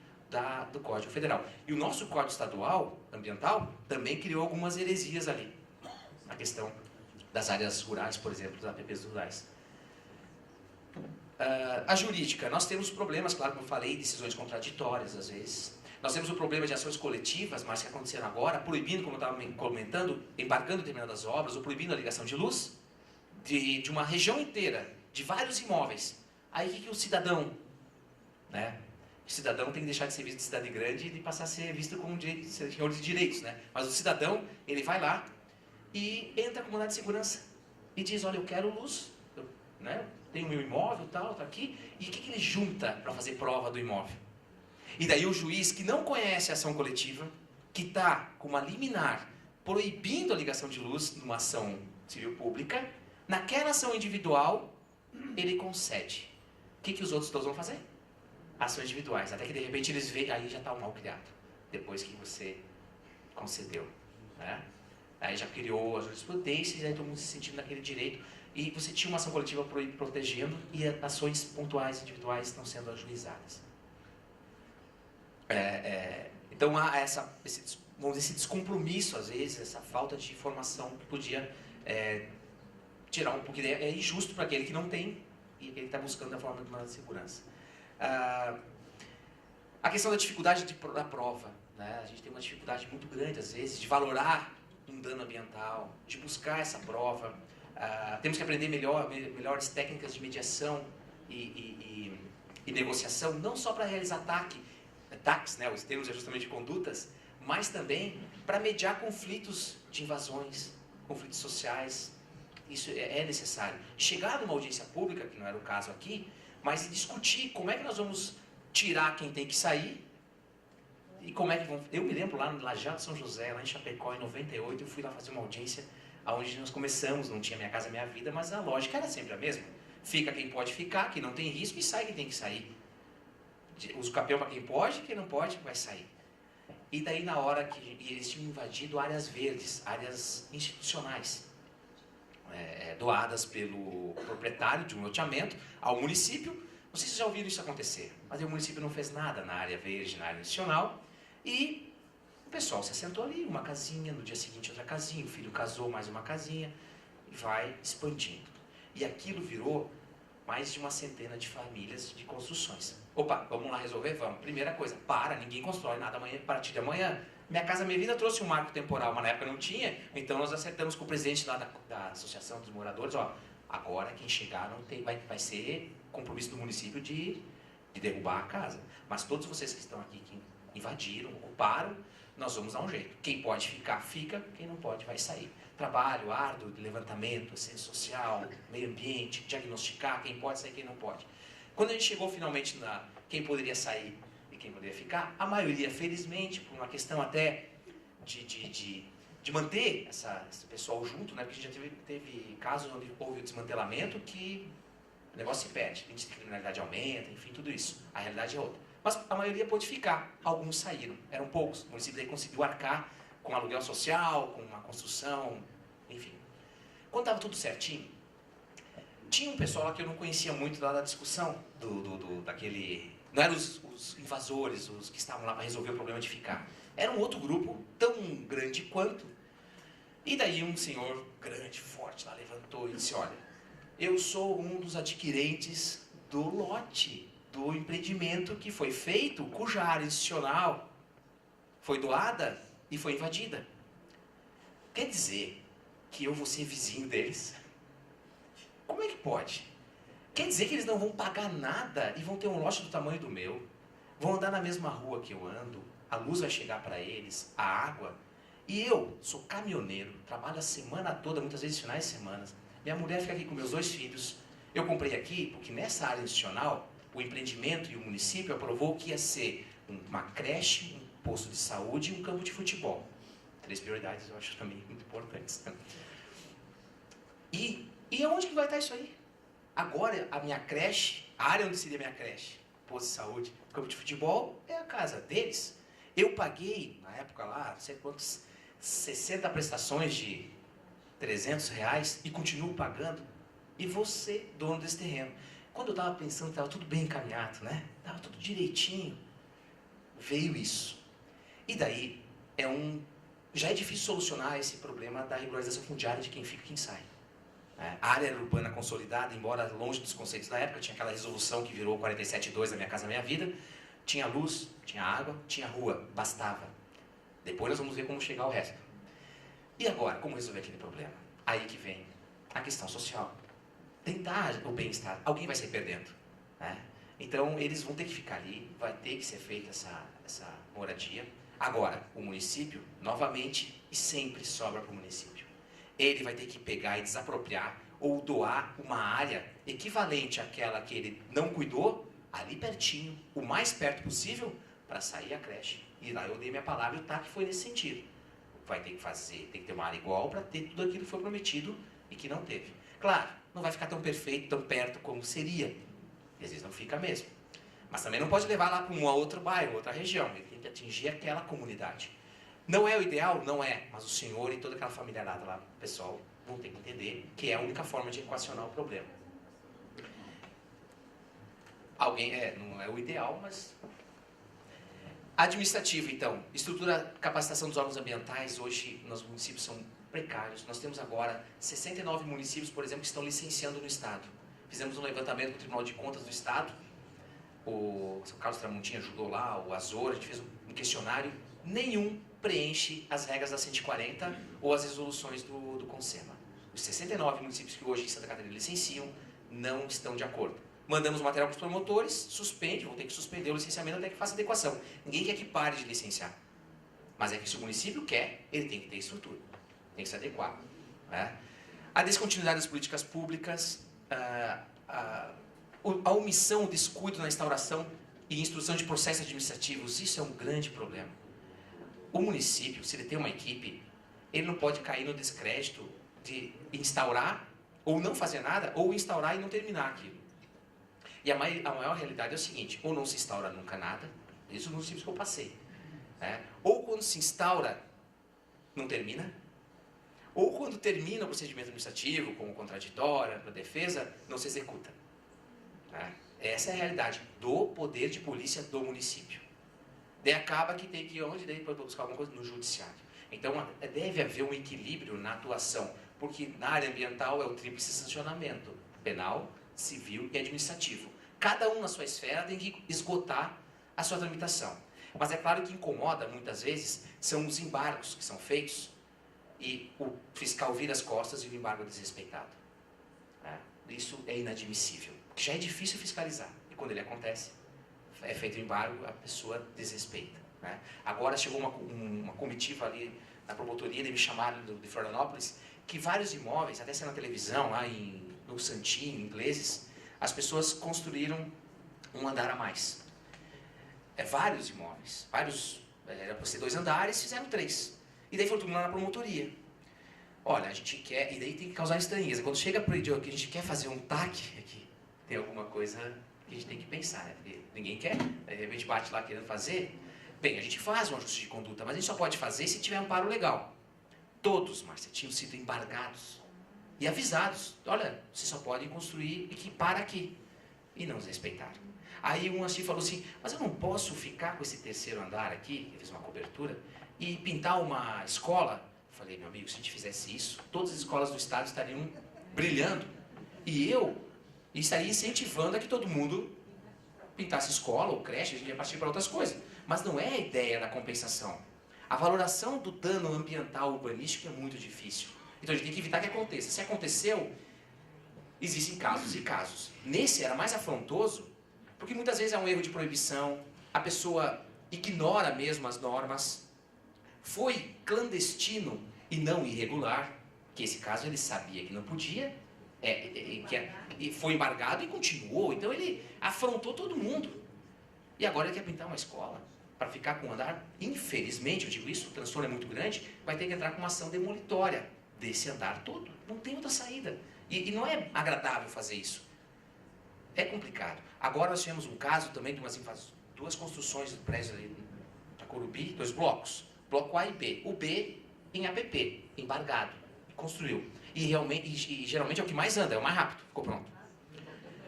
do Código Federal. E o nosso Código Estadual, ambiental, também criou algumas heresias ali. A questão das áreas rurais, por exemplo, das APPs rurais. A jurídica, nós temos problemas, claro, como eu falei, decisões contraditórias às vezes. Nós temos o problema de ações coletivas, mas que aconteceram agora, proibindo, como eu estava comentando, embargando determinadas obras, ou proibindo a ligação de luz de uma região inteira, de vários imóveis. Aí o que o cidadão, né? O cidadão tem que deixar de ser visto de cidade grande e passar a ser visto como senhor de direitos, né? Mas o cidadão, ele vai lá e entra com mandado de segurança e diz, olha, eu quero luz, né? Tem o meu imóvel, tal, tá aqui. E o que ele junta para fazer prova do imóvel? E daí o juiz que não conhece a ação coletiva, que está com uma liminar proibindo a ligação de luz numa ação civil pública, naquela ação individual, ele concede. O que os outros todos vão fazer? Ações individuais. Até que de repente eles veem, aí já está o mal criado. Depois que você concedeu. Né? Aí já criou as jurisprudências, aí todo mundo se sentindo naquele direito. E você tinha uma ação coletiva protegendo e ações pontuais individuais estão sendo ajuizadas. Então há esse descompromisso, às vezes, essa falta de informação que podia tirar um pouco de ideia. É injusto para aquele que não tem e aquele que está buscando a forma de uma segurança. A questão da dificuldade da prova. Né? A gente tem uma dificuldade muito grande, às vezes, de valorar um dano ambiental, de buscar essa prova. Temos que aprender melhores técnicas de mediação e negociação, não só para realizar ataques, né, os termos de ajustamento de condutas, mas também para mediar conflitos de invasões, conflitos sociais. Isso é necessário. Chegar numa audiência pública, que não era o caso aqui, mas discutir como é que nós vamos tirar quem tem que sair e como é que vão... Eu me lembro lá no Lajeado São José, lá em Chapecó, em 98, eu fui lá fazer uma audiência onde nós começamos, não tinha Minha Casa Minha Vida, mas a lógica era sempre a mesma. Fica quem pode ficar, quem não tem risco, e sai quem tem que sair. Usa o capel para quem pode, quem não pode, vai sair. E daí na hora que eles tinham invadido áreas verdes, áreas institucionais, doadas pelo proprietário de um loteamento ao município. Não sei se vocês já ouviram isso acontecer, mas aí o município não fez nada na área verde, na área institucional, e o pessoal se assentou ali, uma casinha, no dia seguinte outra casinha, o filho casou mais uma casinha, e vai expandindo. E aquilo virou mais de uma centena de famílias de construções. Opa, vamos lá resolver? Vamos. Primeira coisa, ninguém constrói nada amanhã, a partir de amanhã. Minha Casa Minha Vida trouxe um marco temporal, mas na época não tinha, então nós acertamos com o presidente lá da Associação dos Moradores, ó, agora quem chegar não tem, vai ser compromisso do município de derrubar a casa. Mas todos vocês que estão aqui, que invadiram, ocuparam, nós vamos dar um jeito. Quem pode ficar, fica, quem não pode, vai sair. Trabalho árduo de levantamento, assistência social, meio ambiente, diagnosticar quem pode sair, quem não pode. Quando a gente chegou finalmente na quem poderia sair e quem poderia ficar, a maioria, felizmente, por uma questão até de manter esse pessoal junto, né? Porque a gente já teve casos onde houve o desmantelamento que o negócio se perde, a índice de criminalidade aumenta, enfim, tudo isso. A realidade é outra. Mas a maioria pôde ficar, alguns saíram, eram poucos. O município daí conseguiu arcar com aluguel social, com uma construção, enfim. Quando estava tudo certinho, tinha um pessoal lá que eu não conhecia muito lá da discussão, daquele... Não eram os invasores, os que estavam lá para resolver o problema de ficar. Era um outro grupo, tão grande quanto. E daí um senhor grande, forte lá levantou e disse, olha, eu sou um dos adquirentes do lote, do empreendimento que foi feito, cuja área institucional foi doada e foi invadida. Quer dizer que eu vou ser vizinho deles? Como é que pode? Quer dizer que eles não vão pagar nada e vão ter um lote do tamanho do meu? Vão andar na mesma rua que eu ando? A luz vai chegar para eles? A água? E eu sou caminhoneiro, trabalho a semana toda, muitas vezes finais de semana. Minha mulher fica aqui com meus 2 filhos. Eu comprei aqui porque nessa área institucional, o empreendimento e o município aprovou que ia ser uma creche, um posto de saúde e um campo de futebol. 3 prioridades eu acho também muito importantes. E aonde que vai estar isso aí? Agora a minha creche, a área onde seria a minha creche, posto de saúde, campo de futebol, é a casa deles. Eu paguei, na época lá, não sei quantos, 60 prestações de R$300 e continuo pagando. E você, dono desse terreno. Quando eu estava pensando que estava tudo bem encaminhado, né? Estava tudo direitinho, veio isso. E daí, já é difícil solucionar esse problema da regularização fundiária de quem fica e quem sai. A área era urbana consolidada, embora longe dos conceitos da época, tinha aquela resolução que virou 47.2 da Minha Casa Minha Vida, tinha luz, tinha água, tinha rua, bastava. Depois nós vamos ver como chegar ao resto. E agora, como resolver aquele problema? Aí que vem a questão social. Tentar o bem-estar, alguém vai sair perdendo. Né? Então, eles vão ter que ficar ali, vai ter que ser feita essa moradia. Agora, o município, novamente, e sempre sobra para o município. Ele vai ter que pegar e desapropriar ou doar uma área equivalente àquela que ele não cuidou, ali pertinho, o mais perto possível, para sair a creche. E lá eu dei minha palavra e o TAC foi nesse sentido. Vai ter que fazer, tem que ter uma área igual para ter tudo aquilo que foi prometido e que não teve. Claro, não vai ficar tão perfeito, tão perto como seria. Às vezes não fica mesmo. Mas também não pode levar lá para um outro bairro, outra região. Ele tem que atingir aquela comunidade. Não é o ideal? Não é. Mas o senhor e toda aquela familiarada lá, o pessoal, vão ter que entender que é a única forma de equacionar o problema. Não é o ideal, mas... Administrativo, então. Estrutura, capacitação dos órgãos ambientais, hoje, nos municípios são precários. Nós temos agora 69 municípios, por exemplo, que estão licenciando no Estado. Fizemos um levantamento com o Tribunal de Contas do Estado. O Carlos Tramontinha ajudou lá, o Azor, a gente fez um questionário. Nenhum preenche as regras da 140 ou as resoluções do CONSEMA. Os 69 municípios que hoje em Santa Catarina licenciam não estão de acordo. Mandamos o material para os promotores, vão ter que suspender o licenciamento até que faça adequação. Ninguém quer que pare de licenciar. Mas é que se o município quer, ele tem que ter estrutura. Tem que se adequar. Né? A descontinuidade das políticas públicas, a omissão, o descuido na instauração e instrução de processos administrativos, isso é um grande problema. O município, se ele tem uma equipe, ele não pode cair no descrédito de instaurar ou não fazer nada, ou instaurar e não terminar aquilo. E a maior realidade é o seguinte, ou não se instaura nunca nada, isso nos municípios que eu passei. Né? Ou quando se instaura, não termina, ou quando termina o procedimento administrativo, como contraditória, para defesa, não se executa. Né? Essa é a realidade do poder de polícia do município. Daí acaba que tem que ir onde? Daí para buscar alguma coisa no judiciário. Então deve haver um equilíbrio na atuação, porque na área ambiental é o tríplice sancionamento. penal, civil e administrativo. Cada um na sua esfera tem que esgotar a sua tramitação. Mas é claro que incomoda, muitas vezes, são os embargos que são feitos e o fiscal vira as costas e o embargo é desrespeitado. Isso é inadmissível, porque já é difícil fiscalizar. E quando ele acontece, é feito o embargo, a pessoa desrespeita. Agora chegou uma comitiva ali na promotoria, de me chamaram de Florianópolis, que vários imóveis, até sendo na televisão, lá no Santinho, ingleses, as pessoas construíram um andar a mais. Vários imóveis, era para ser 2 andares, fizeram 3. E daí foi todo mundo lá na promotoria. Olha, a gente quer, e daí tem que causar estranheza. Quando chega para o idiota que a gente quer fazer um TAC, aqui, tem alguma coisa que a gente tem que pensar, né? Porque ninguém quer, de repente bate lá querendo fazer. Bem, a gente faz um ajuste de conduta, mas a gente só pode fazer se tiver amparo legal. Todos, Márcia, tinham sido embargados e avisados. Olha, você só pode construir e que para aqui. E não os respeitaram. Aí um assim falou assim, mas eu não posso ficar com esse 3º andar aqui, ele fez uma cobertura, e pintar uma escola. Eu falei, meu amigo, se a gente fizesse isso, todas as escolas do estado estariam brilhando. E eu estaria incentivando a que todo mundo pintasse escola ou creche, a gente ia partir para outras coisas. Mas não é a ideia da compensação. A valoração do dano ambiental urbanístico é muito difícil. Então a gente tem que evitar que aconteça. Se aconteceu, existem casos e casos. Nesse era mais afrontoso, porque muitas vezes é um erro de proibição, a pessoa ignora mesmo as normas, foi clandestino e não irregular, que esse caso ele sabia que não podia, e foi embargado e continuou, então ele afrontou todo mundo. E agora ele quer pintar uma escola para ficar com um andar. Infelizmente, eu digo isso, o transtorno é muito grande, vai ter que entrar com uma ação demolitória desse andar todo. Não tem outra saída. E não é agradável fazer isso. É complicado. Agora nós tivemos um caso também de 2 construções do prédio ali da Corubi, 2 blocos. Bloco A e B. O B em APP, embargado. Construiu. E geralmente é o que mais anda, é o mais rápido. Ficou pronto.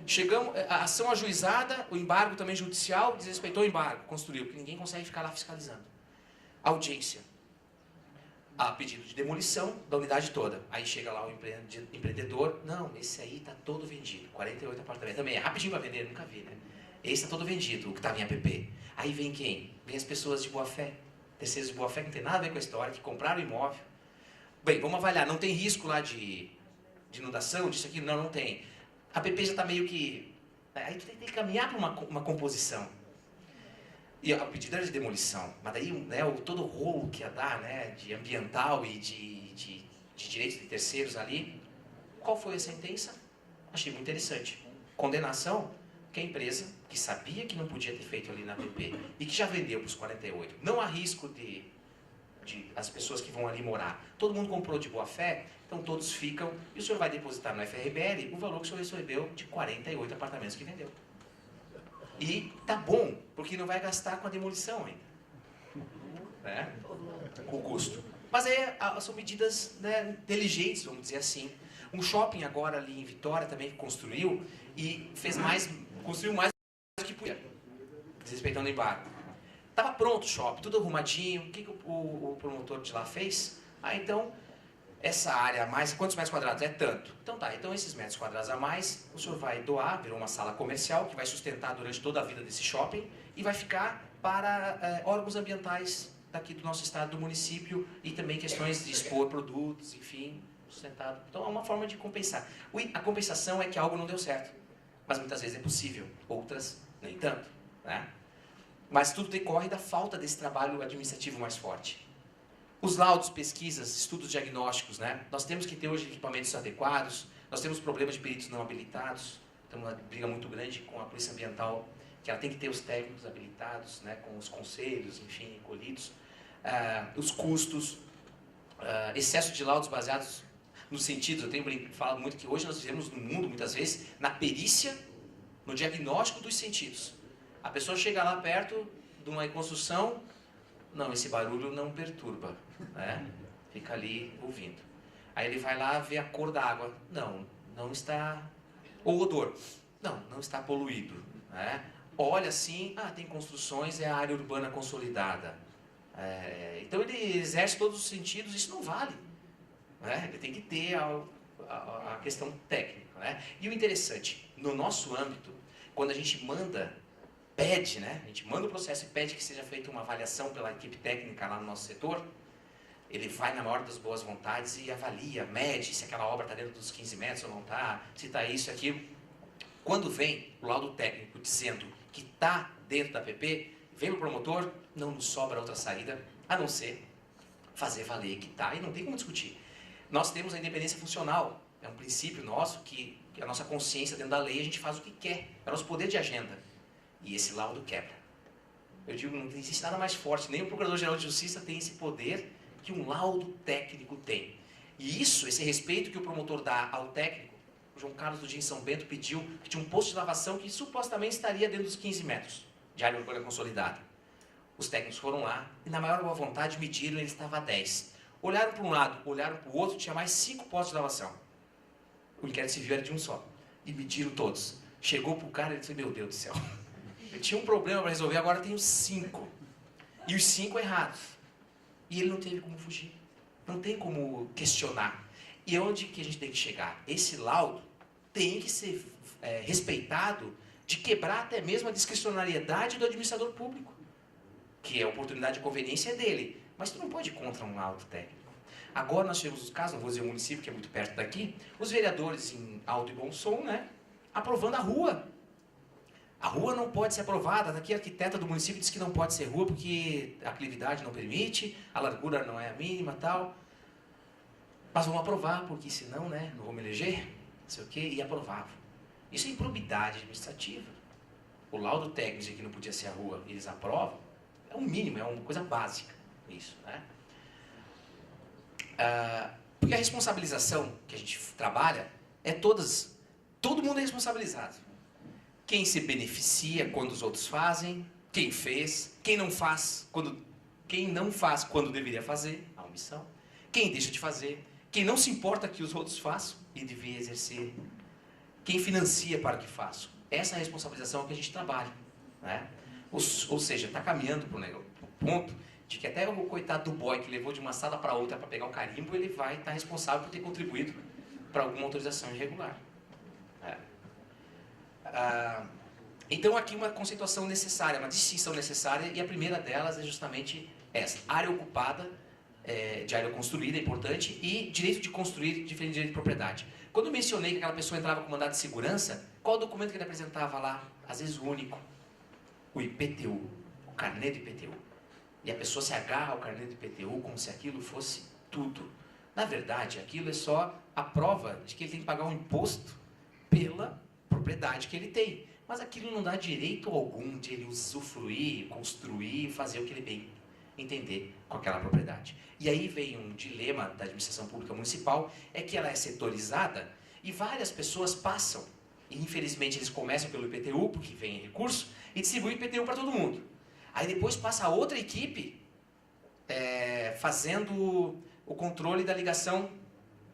Chegamos, a ação ajuizada, o embargo também judicial, desrespeitou o embargo, construiu, porque ninguém consegue ficar lá fiscalizando. Audiência. A pedido de demolição da unidade toda. Aí chega lá o empreendedor, não, esse aí está todo vendido, 48 apartamentos. Também é rapidinho para vender, nunca vi, né? Esse está todo vendido, o que estava em APP. Aí vem quem? Vem as pessoas de boa fé, terceiros de boa fé, que não tem nada a ver com a história, que compraram o imóvel. Bem, vamos avaliar, não tem risco lá de inundação, disso aqui? Não, não tem. A APP já está meio que... Aí tu tem que caminhar para uma composição. E a pedido era de demolição, mas daí todo o rolo que ia dar, né, de ambiental e de direitos de terceiros ali. Qual foi a sentença? Achei muito interessante. Condenação, que a empresa, que sabia que não podia ter feito ali na APP e que já vendeu para os 48. Não há risco de as pessoas que vão ali morar. Todo mundo comprou de boa fé, então todos ficam, e o senhor vai depositar no FRBL o valor que o senhor recebeu de 48 apartamentos que vendeu. E tá bom, porque não vai gastar com a demolição ainda. Né? Com o custo. Mas são medidas, né, inteligentes, vamos dizer assim. Um shopping agora ali em Vitória também construiu e construiu mais do que podia, desrespeitando o embargo. Estava pronto o shopping, tudo arrumadinho. O que o promotor de lá fez? Então, essa área a mais, quantos metros quadrados? É tanto. Então tá, então esses metros quadrados a mais, o senhor vai doar, virou uma sala comercial, que vai sustentar durante toda a vida desse shopping, e vai ficar para órgãos ambientais daqui do nosso estado, do município, e também questões de expor produtos, enfim, sustentado. Então é uma forma de compensar. A compensação é que algo não deu certo, mas muitas vezes é possível, outras nem tanto, né? Mas tudo decorre da falta desse trabalho administrativo mais forte. Os laudos, pesquisas, estudos diagnósticos, né? Nós temos que ter hoje equipamentos adequados, nós temos problemas de peritos não habilitados, temos uma briga muito grande com a Polícia Ambiental, que ela tem que ter os técnicos habilitados, né? Com os conselhos, enfim, colhidos. Os custos, excesso de laudos baseados nos sentidos. Eu tenho falado muito que hoje nós vivemos no mundo, muitas vezes, na perícia, no diagnóstico dos sentidos. A pessoa chega lá perto de uma construção, não, esse barulho não perturba, né? Fica ali ouvindo. Aí ele vai lá ver a cor da água, não está... O odor, não está poluído, né? Olha assim, tem construções, é a área urbana consolidada. Então ele exerce todos os sentidos, isso não vale, né? Ele tem que ter a questão técnica, né? E o interessante, no nosso âmbito, quando a gente pede, né? A gente manda o processo e pede que seja feita uma avaliação pela equipe técnica lá no nosso setor, ele vai na maior das boas vontades e avalia, mede se aquela obra está dentro dos 15 metros ou não está, se está isso e aquilo. Quando vem o laudo técnico dizendo que está dentro da PP, vem o promotor, não nos sobra outra saída a não ser fazer valer que está, e não tem como discutir. Nós temos a independência funcional, é um princípio nosso que a nossa consciência dentro da lei, a gente faz o que quer, é o nosso poder de agenda. E esse laudo quebra. Eu digo, não existe nada mais forte, nem o Procurador-Geral de Justiça tem esse poder que um laudo técnico tem. E isso, esse respeito que o promotor dá ao técnico, o João Carlos do Dia em São Bento pediu que tinha um posto de lavação que supostamente estaria dentro dos 15 metros de área urbana consolidada. Os técnicos foram lá e, na maior boa vontade, mediram e ele estava a 10. Olharam para um lado, olharam para o outro, tinha mais 5 postos de lavação. O inquérito civil era de um só. E mediram todos. Chegou para o cara e disse, meu Deus do céu, eu tinha um problema para resolver, agora tenho 5. E os 5 errados. E ele não teve como fugir. Não tem como questionar. E onde que a gente tem que chegar? Esse laudo tem que ser respeitado de quebrar até mesmo a discricionariedade do administrador público. Que a oportunidade de conveniência é dele. Mas tu não pode ir contra um laudo técnico. Agora nós tivemos os casos, não vou dizer o município, que é muito perto daqui, os vereadores em alto e bom som, né, aprovando a rua. A rua não pode ser aprovada. Daqui a arquiteta do município diz que não pode ser rua porque a aclividade não permite, a largura não é a mínima e tal. Mas vamos aprovar, porque senão, né, não vou me eleger, não sei o quê, e aprovavam. Isso é improbidade administrativa. O laudo técnico diz que não podia ser a rua, eles aprovam, é um mínimo, é uma coisa básica isso, né? Porque a responsabilização que a gente trabalha é todo mundo é responsabilizado. Quem se beneficia quando os outros fazem, quem fez, quem não faz quando deveria fazer, a omissão, quem deixa de fazer, quem não se importa que os outros façam e devia exercer, quem financia para que façam. Essa é a responsabilização que a gente trabalha, né? Ou seja, está caminhando para o ponto de que até o coitado do boy que levou de uma sala para outra para pegar o carimbo, ele vai estar responsável por ter contribuído para alguma autorização irregular. Então aqui uma conceituação necessária, uma distinção necessária, e a primeira delas é justamente essa: área ocupada, de área construída, é importante, e direito de construir diferente de direito de propriedade. Quando eu mencionei que aquela pessoa entrava com mandado de segurança, qual o documento que ele apresentava lá? Às vezes o único, o IPTU, o carnê do IPTU. E a pessoa se agarra ao carnê do IPTU como se aquilo fosse tudo. Na verdade, aquilo é só a prova de que ele tem que pagar um imposto pela propriedade que ele tem. Mas aquilo não dá direito algum de ele usufruir, construir, fazer o que ele bem entender com aquela propriedade. E aí vem um dilema da administração pública municipal, é que ela é setorizada e várias pessoas passam. E infelizmente eles começam pelo IPTU, porque vem recurso, e distribuem IPTU para todo mundo. Aí depois passa a outra equipe fazendo o controle da ligação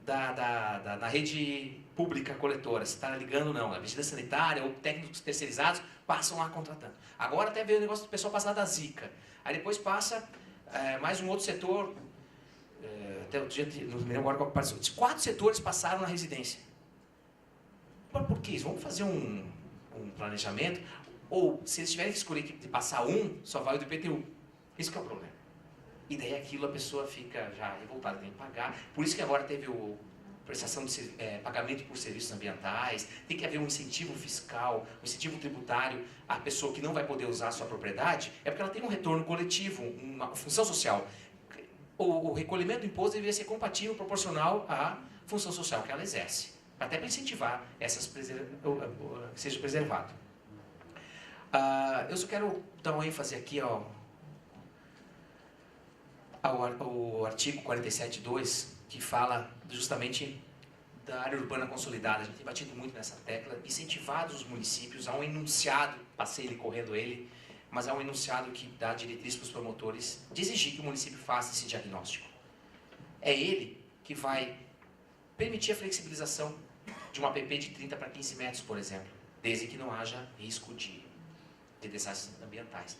da rede pública coletora, se está ligando ou não. A vigilância sanitária ou técnicos terceirizados passam lá contratando. Agora até veio o negócio do pessoal passar da Zika. Aí depois passa mais um outro setor, até outro dia, não me lembro agora qual apareceu. 4 setores passaram na residência. Mas por que isso? Vamos fazer um planejamento? Ou, se eles tiverem que escolher de passar só vai o do IPTU. Isso que é o problema. E daí aquilo a pessoa fica já revoltada, tem que pagar. Por isso que agora teve prestação de pagamento por serviços ambientais, tem que haver um incentivo fiscal, um incentivo tributário à pessoa que não vai poder usar a sua propriedade, é porque ela tem um retorno coletivo, uma função social. O recolhimento do imposto deveria ser compatível, proporcional à função social que ela exerce, até para incentivar que seja preservado. Eu só quero dar uma ênfase aqui ao artigo 47.2, que fala justamente da área urbana consolidada. A gente tem batido muito nessa tecla, incentivados os municípios a um enunciado, passei ele correndo ele, mas há um enunciado que dá diretriz para os promotores de exigir que o município faça esse diagnóstico. É ele que vai permitir a flexibilização de uma PP de 30 para 15 metros, por exemplo, desde que não haja risco de desastres ambientais.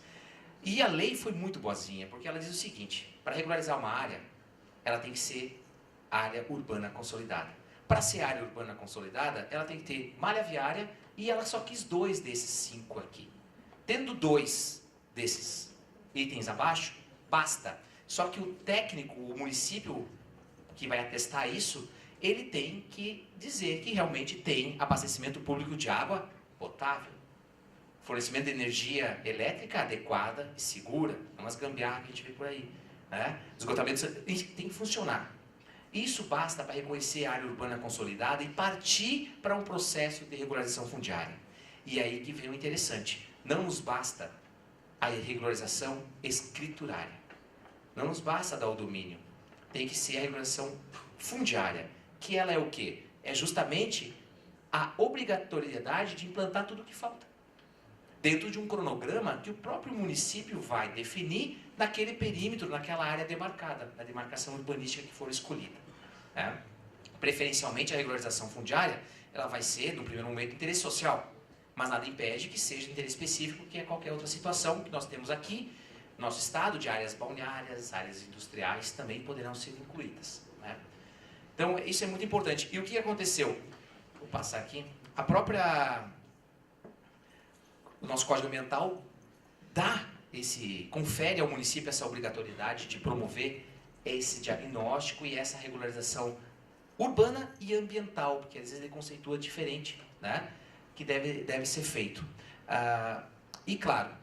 E a lei foi muito boazinha, porque ela diz o seguinte: para regularizar uma área, ela tem que ser área urbana consolidada. para ser área urbana consolidada, ela tem que ter malha viária e ela só quis 2 desses 5 aqui. Tendo 2 desses itens abaixo, basta. Só que o técnico, o município que vai atestar isso, ele tem que dizer que realmente tem abastecimento público de água potável, fornecimento de energia elétrica adequada e segura, não as gambiarras que a gente vê por aí, né? Esgotamento tem que funcionar. Isso basta para reconhecer a área urbana consolidada e partir para um processo de regularização fundiária. E é aí que vem o interessante. Não nos basta a regularização escriturária. Não nos basta dar o domínio. Tem que ser a regularização fundiária. Que ela é o quê? É justamente a obrigatoriedade de implantar tudo o que falta. Dentro de um cronograma que o próprio município vai definir naquele perímetro, naquela área demarcada, na demarcação urbanística que for escolhida. Né? Preferencialmente a regularização fundiária, ela vai ser, no primeiro momento, interesse social, mas nada impede que seja interesse específico, que é qualquer outra situação que nós temos aqui, nosso estado, de áreas balneárias, áreas industriais, também poderão ser incluídas. Né? Então, isso é muito importante. E o que aconteceu? Vou passar aqui. O nosso Código Ambiental confere ao município essa obrigatoriedade de promover esse diagnóstico e essa regularização urbana e ambiental, porque às vezes ele conceitua diferente, né? Que deve ser feito. E claro,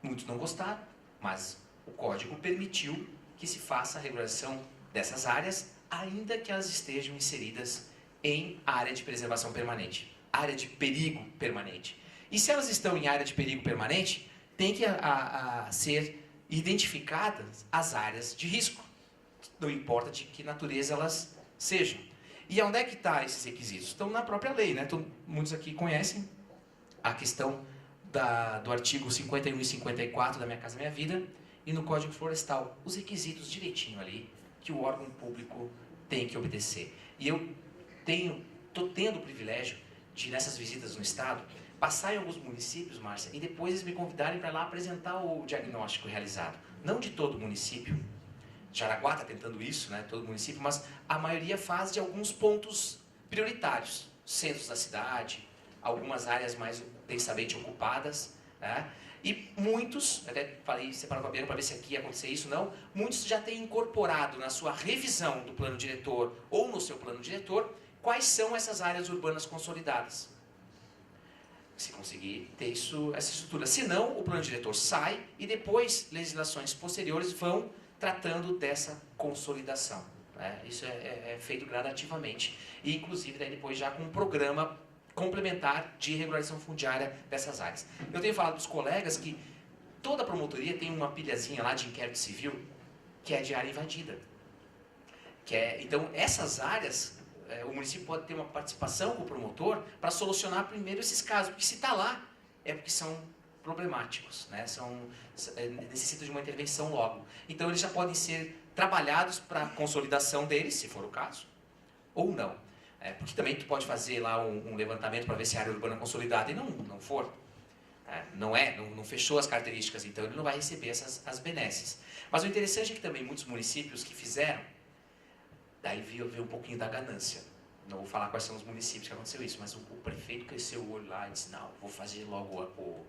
muitos não gostaram, mas o Código permitiu que se faça a regularização dessas áreas, ainda que elas estejam inseridas em área de preservação permanente, área de perigo permanente. E se elas estão em área de perigo permanente, tem que ser identificadas as áreas de risco. Não importa de que natureza elas sejam. E onde é que estão esses requisitos? Estão na própria lei, né? Então, muitos aqui conhecem a questão do artigo 51 e 54 da Minha Casa Minha Vida e no Código Florestal. Os requisitos direitinho ali que o órgão público tem que obedecer. E eu estou tendo o privilégio de, nessas visitas no Estado, passar em alguns municípios, Márcia, e depois eles me convidarem para lá apresentar o diagnóstico realizado. Não de todo o município, Jaraguá está tentando isso, né, todo município, mas a maioria faz de alguns pontos prioritários. Centros da cidade, algumas áreas mais densamente ocupadas, né, e muitos, até falei separado com a Bianca para ver se aqui ia acontecer isso, não, muitos já têm incorporado na sua revisão do plano diretor ou no seu plano diretor, quais são essas áreas urbanas consolidadas. Se conseguir ter essa estrutura. Se não, o plano diretor sai e depois legislações posteriores vão tratando dessa consolidação. Né? Isso é feito gradativamente. E, inclusive, daí depois já com um programa complementar de regularização fundiária dessas áreas. Eu tenho falado para os colegas que toda promotoria tem uma pilhazinha lá de inquérito civil que é de área invadida. Então, essas áreas... o município pode ter uma participação com o promotor para solucionar primeiro esses casos, porque se está lá, é porque são problemáticos, né? Necessitam de uma intervenção logo. Então, eles já podem ser trabalhados para a consolidação deles, se for o caso, ou não. Porque também tu pode fazer lá um levantamento para ver se a área urbana é consolidada e não for. Não fechou as características, então ele não vai receber as benesses. Mas o interessante é que também muitos municípios que fizeram, daí veio um pouquinho da ganância. Não vou falar quais são os municípios que aconteceu isso, mas o prefeito cresceu o olho lá e disse, não, vou fazer logo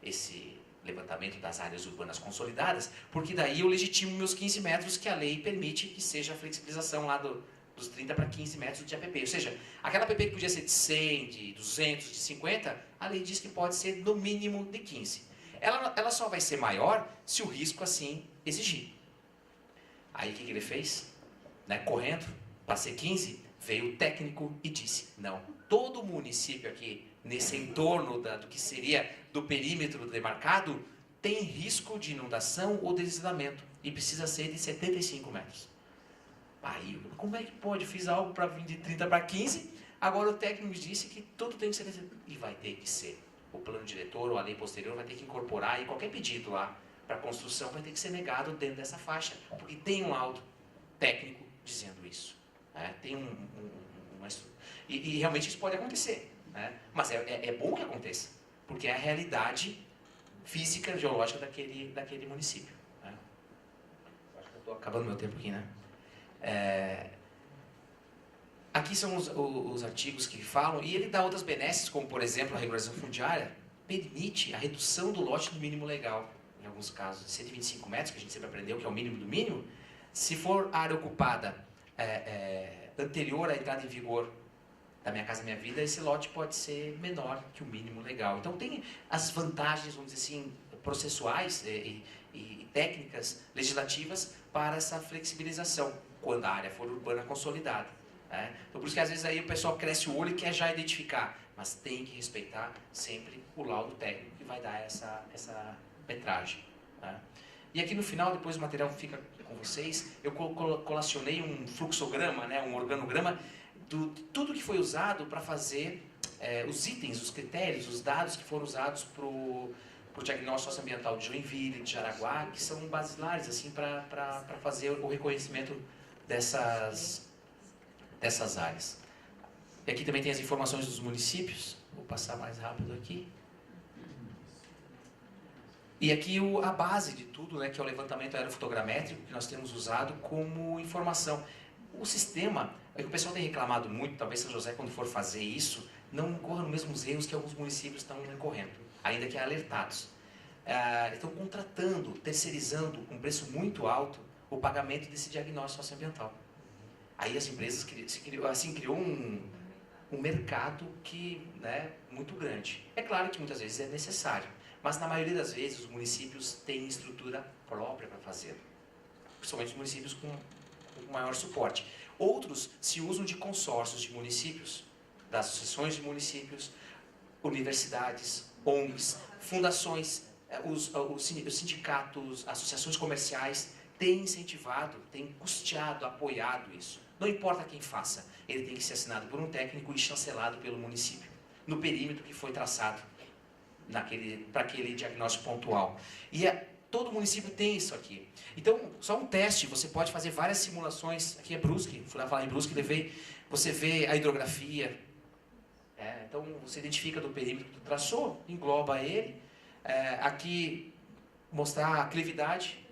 esse levantamento das áreas urbanas consolidadas, porque daí eu legitimo meus 15 metros que a lei permite que seja a flexibilização lá dos 30 para 15 metros de APP. Ou seja, aquela APP que podia ser de 100, de 200, de 50, a lei diz que pode ser no mínimo de 15. Ela só vai ser maior se o risco assim exigir. Aí o que ele fez? Correndo, para ser 15, veio o técnico e disse, não, todo município aqui, nesse entorno do que seria do perímetro demarcado, tem risco de inundação ou deslizamento, e precisa ser de 75 metros. Aí, como é que pode? Fiz algo para vir de 30 para 15, agora o técnico disse que tudo tem que ser, e vai ter que ser. O plano diretor ou a lei posterior vai ter que incorporar, e qualquer pedido lá para construção vai ter que ser negado dentro dessa faixa, porque tem um laudo técnico dizendo isso. Tem e realmente isso pode acontecer. Mas é bom que aconteça, porque é a realidade física, geológica daquele município. Acho que eu estou acabando meu tempo aqui, né? Aqui são os artigos que falam, e ele dá outras benesses, como por exemplo a regulação fundiária, permite a redução do lote do mínimo legal, em alguns casos, 125 metros, que a gente sempre aprendeu que é o mínimo do mínimo. Se for área ocupada anterior à entrada em vigor da Minha Casa Minha Vida, esse lote pode ser menor que o mínimo legal. Então tem as vantagens, vamos dizer assim, processuais e técnicas legislativas para essa flexibilização, quando a área for urbana consolidada. Então por isso que às vezes aí o pessoal cresce o olho e quer já identificar, mas tem que respeitar sempre o laudo técnico que vai dar essa metragem. E aqui no final, depois o material fica com vocês, eu colacionei um fluxograma, um organograma de tudo que foi usado para fazer os itens, os critérios, os dados que foram usados para o diagnóstico socioambiental de Joinville, de Jaraguá, que são basilares assim, para fazer o reconhecimento dessas áreas. E aqui também tem as informações dos municípios. Vou passar mais rápido aqui. E aqui a base de tudo, que é o levantamento aerofotogramétrico, que nós temos usado como informação. O sistema, é que o pessoal tem reclamado muito, talvez São José, quando for fazer isso, não incorra nos mesmos erros que alguns municípios estão incorrendo, ainda que alertados. Estão contratando, terceirizando, com preço muito alto, o pagamento desse diagnóstico socioambiental. Aí as empresas criou um mercado muito grande. É claro que muitas vezes é necessário, mas na maioria das vezes os municípios têm estrutura própria para fazer, principalmente os municípios com maior suporte. Outros se usam de consórcios de municípios, das associações de municípios, universidades, ONGs, fundações, os sindicatos, associações comerciais têm incentivado, têm custeado, apoiado isso. Não importa quem faça, ele tem que ser assinado por um técnico e chancelado pelo município, no perímetro que foi traçado para aquele diagnóstico pontual. E todo município tem isso aqui. Então, só um teste, você pode fazer várias simulações. Aqui é Brusque, fui lá falar em Brusque, você vê a hidrografia. Então, você identifica do perímetro que traçou, engloba ele. Aqui, mostrar a clividade.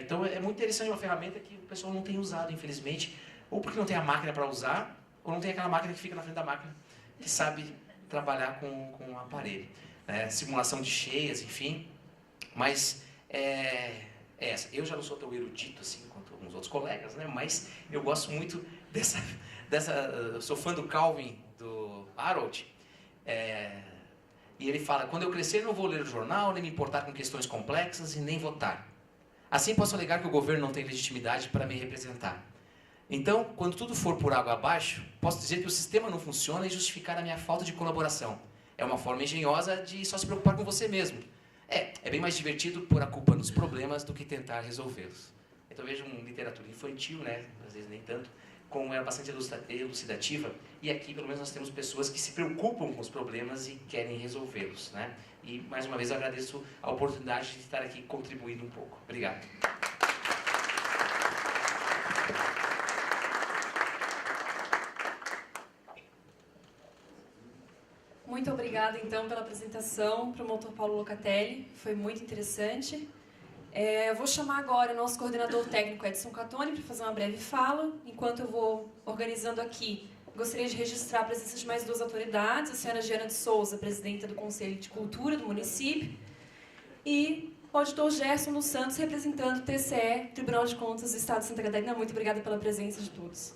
Então, é muito interessante, uma ferramenta que o pessoal não tem usado, infelizmente, ou porque não tem a máquina para usar, ou não tem aquela máquina que fica na frente da máquina, que sabe trabalhar com o aparelho. Simulação de cheias, enfim. Mas essa. Eu já não sou tão erudito assim quanto alguns outros colegas, mas eu gosto muito dessa eu sou fã do Calvin, do Harold, e ele fala: quando eu crescer não vou ler o jornal, nem me importar com questões complexas e nem votar. Assim posso alegar que o governo não tem legitimidade para me representar. Então, quando tudo for por água abaixo, posso dizer que o sistema não funciona e justificar a minha falta de colaboração. É uma forma engenhosa de só se preocupar com você mesmo. É bem mais divertido pôr a culpa nos problemas do que tentar resolvê-los. Então vejo uma literatura infantil, às vezes nem tanto, como é bastante elucidativa, e aqui pelo menos nós temos pessoas que se preocupam com os problemas e querem resolvê-los. E mais uma vez eu agradeço a oportunidade de estar aqui contribuindo um pouco. Obrigado.
Muito obrigada, então, pela apresentação, promotor Paulo Locatelli. Foi muito interessante. Eu vou chamar agora o nosso coordenador técnico, Edson Catoni, para fazer uma breve fala. Enquanto eu vou organizando aqui, gostaria de registrar a presença de mais duas autoridades, a senhora Giana de Souza, presidenta do Conselho de Cultura do município, e o auditor Gerson dos Santos, representando o TCE, Tribunal de Contas do Estado de Santa Catarina. Muito obrigada pela presença de todos.